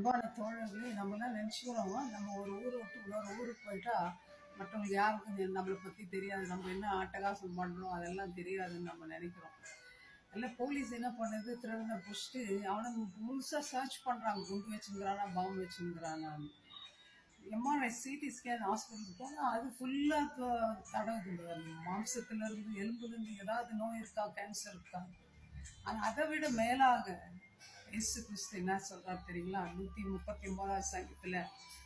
அன்பான தோழர்களே, நம்மளாம் நினச்சிக்கிறோம் நம்ம ஒரு ஊரை விட்டு இன்னொரு ஊருக்கு போயிட்டா மற்றவங்களுக்கு யாருக்கும் நம்மளை பற்றி தெரியாது, நம்ம என்ன அட்டகாசம் பண்ணுறோம் அதெல்லாம் தெரியாதுன்னு நம்ம நினைக்கிறோம். எல்லாம் போலீஸ் என்ன பண்ணுது, திருடனை பிடிச்சிட்டு அவனை முழுசாக சர்ச் பண்ணுறாங்க, குண்டு வச்சுங்கிறானா பாம்பு வச்சுங்கிறானான்னு. எம்ஆர்ஐ சிடி ஸ்கேன் ஹாஸ்பிட்டலுக்கு போனால் அது ஃபுல்லாக தடவுது, மாம்சத்துலேருந்து எலும்புலேருந்து ஏதாவது நோய் இருக்கா, கேன்சர் இருக்கா. ஆனால் அதை விட மேலாக இயேசு கிறிஸ்து என்ன சொல்றாரு தெரியுங்களா? 139 சங்கத்துல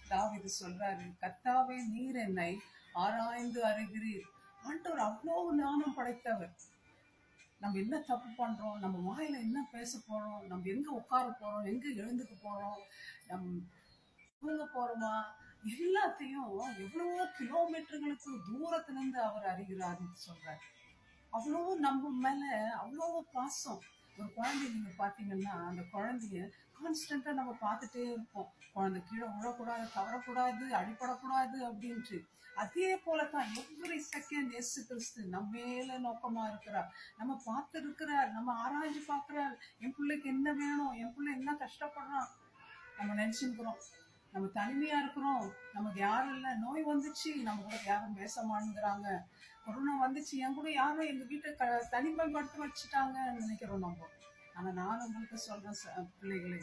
தாவீது சொல்றாரு, கர்த்தாவே நீர் என்னை ஆராய்ந்து அறிகிறீர். ஆண்டவர் அவ்வளவு ஞானம் படைத்தவர். நம்ம என்ன தப்பு பண்றோம், நம்ம வாயில என்ன பேச போறோம், நம்ம எங்க உட்கார போறோம், எங்க எழுந்துக்க போறோம், தூங்க போறோமா, எல்லாத்தையும் எவ்வளவோ கிலோமீட்டர்களுக்கு தூரத்துல இருந்து அவர் அறிகிறாருன்னு சொல்றாரு. அவ்வளோ நம்ம மேல அவ்வளோ பாசம். ஒரு குழந்தைய நீங்க பாத்தீங்கன்னா அந்த குழந்தைய கான்ஸ்டன்டா நம்ம பார்த்துட்டே இருப்போம். குழந்தை கீழே விழக்கூடாது, தவறக்கூடாது, அடிப்படக்கூடாது அப்படின்ட்டு. அதே போலதான் எவ்ரி செகண்ட் இயேசு கிறிஸ்து நம்ம மேல நோக்கமா இருக்கிறார், நம்ம பார்த்து இருக்கிறார், நம்ம ஆராய்ச்சி பார்க்கிறார். என் பிள்ளைக்கு என்ன வேணும், என் பிள்ளை என்ன கஷ்டப்படுறான். நம்ம நினைச்சுக்கிறோம் நம்ம தனிமையா இருக்கிறோம், நமக்கு யாரும் இல்லை, நோய் வந்துச்சு நம்ம கூட யாரும் பேச மாட்டேங்கிறாங்க, கொரோனா வந்துச்சு என் கூட யாரும் எங்க வீட்டை தனிமைப்படுத்தி வச்சுட்டாங்கன்னு நினைக்கிறோம் நம்ம. ஆனா நான் உங்களுக்கு சொல்றேன் பிள்ளைகளே,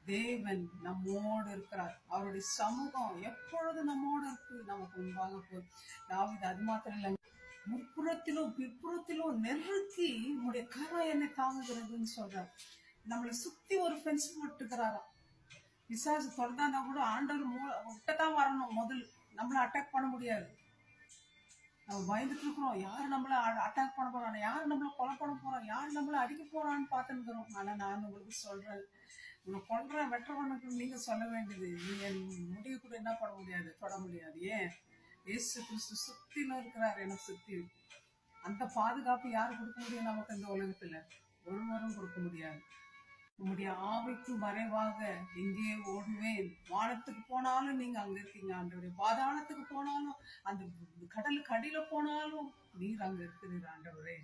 தேவன் நம்மோடு இருக்கிறார், அவருடைய சமூகம் எப்பொழுது நம்மோடு இருக்கு, நமக்கு முன்பாக போய். தாவீது அது மாத்திரம் இல்லைங்க, முற்புறத்திலும் பிற்புறத்திலும் நெருக்கி உங்களுடைய கரை என்னை தாங்குகிறதுன்னு சொல்றார். நம்மளை சுத்தி ஒரு ஃபென்ஸ் போட்டுக்கிறாராம். பிசாசு தொடர்ந்தானா கூட ஆண்டவர் விட்டதான் வரணும், முதல் நம்மளை அட்டாக் பண்ண முடியாது. நம்ம பயந்துட்டு இருக்கிறோம், யாரு நம்மள அட்டாக் பண்ண போறான், யாரு நம்மள கொலை பண்ண போறான், யாரு நம்மள அடிக்க போறான்னு பார்த்துக்கிறோம். ஆனா நான் உங்களுக்கு சொல்றேன், உன்னை கொல்ற வெற்றவனுக்கு நீங்க சொல்ல வேண்டியது, நீங்க முடிவு கூட என்ன பண்ண முடியாது, தொட முடியாது. ஏன்? இயேசு கிறிஸ்து சுத்திலும் இருக்கிறார், எனக்கு சுத்தி. அந்த பாதுகாப்பு யாரு கொடுக்க முடியும் நமக்கு இந்த உலகத்துல? ஒருவரும் கொடுக்க முடியாது. உங்களுடைய ஆவிக்கு மறைவாக எங்கே ஓடுவேன், வானத்துக்கு போனாலும் நீங்க அங்க இருக்கீங்க ஆண்டவரே, பாதாளத்துக்கு போனாலும், அந்த கடலுக்கு அடியில போனாலும் நீர் அங்க இருக்கிறீர் ஆண்டவரே.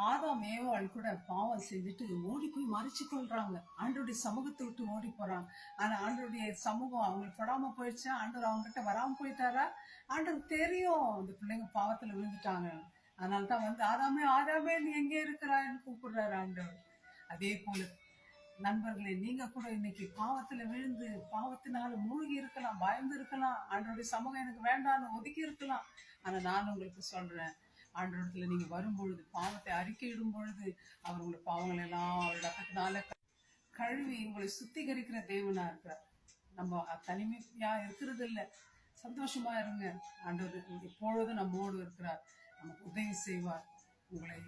ஆதாம் ஏவாள் கூட பாவம் செஞ்சுட்டு ஓடி போய் மறைச்சு கொள்றாங்க, ஆண்டவருடைய சமூகத்தை விட்டு ஓடி போறாங்க. ஆனா ஆண்டவருடைய சமூகம் அவங்களுக்கு படாம போயிடுச்சா? ஆண்டவர் அவங்க கிட்ட வராம போயிட்டாரா? ஆண்டவர் தெரியும் இந்த பிள்ளைங்க பாவத்துல விழுந்துட்டாங்க, அதனால்தான் வந்து ஆதாமே ஆதாமே நீ எங்கே இருக்கிறான்னு கூப்பிடுறாரு ஆண்டவர். அதே போல நண்பர்களே, நீங்க கூட இன்னைக்கு பாவத்துல விழுந்து பாவத்தினால மூழ்கி இருக்கலாம், பயந்து இருக்கலாம், ஆண்டவருடைய சமூகம் எனக்கு வேண்டாம்னு ஒதுக்கி இருக்கலாம். ஆனா நான் உங்களுக்கு சொல்றேன், ஆண்டவரத்துல நீங்க வரும்பொழுது, பாவத்தை அறிக்கையிடும் பொழுது, அவர் உங்களை பாவங்கள் எல்லாம் அவருடைய ரத்தத்தினால கழுவி உங்களை சுத்திகரிக்கிற தேவனா இருக்கிறார். நம்ம தனிமையா இருக்கிறது இல்லை, சந்தோஷமா இருங்க. ஆண்டவர் எப்பொழுதும் நம்மோடு இருக்கிறார், நமக்கு உதவி செய்வார், உங்களை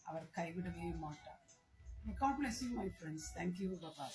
அவர் கைவிடவே மாட்டார். God bless you, my friends. Thank you. Bye-bye.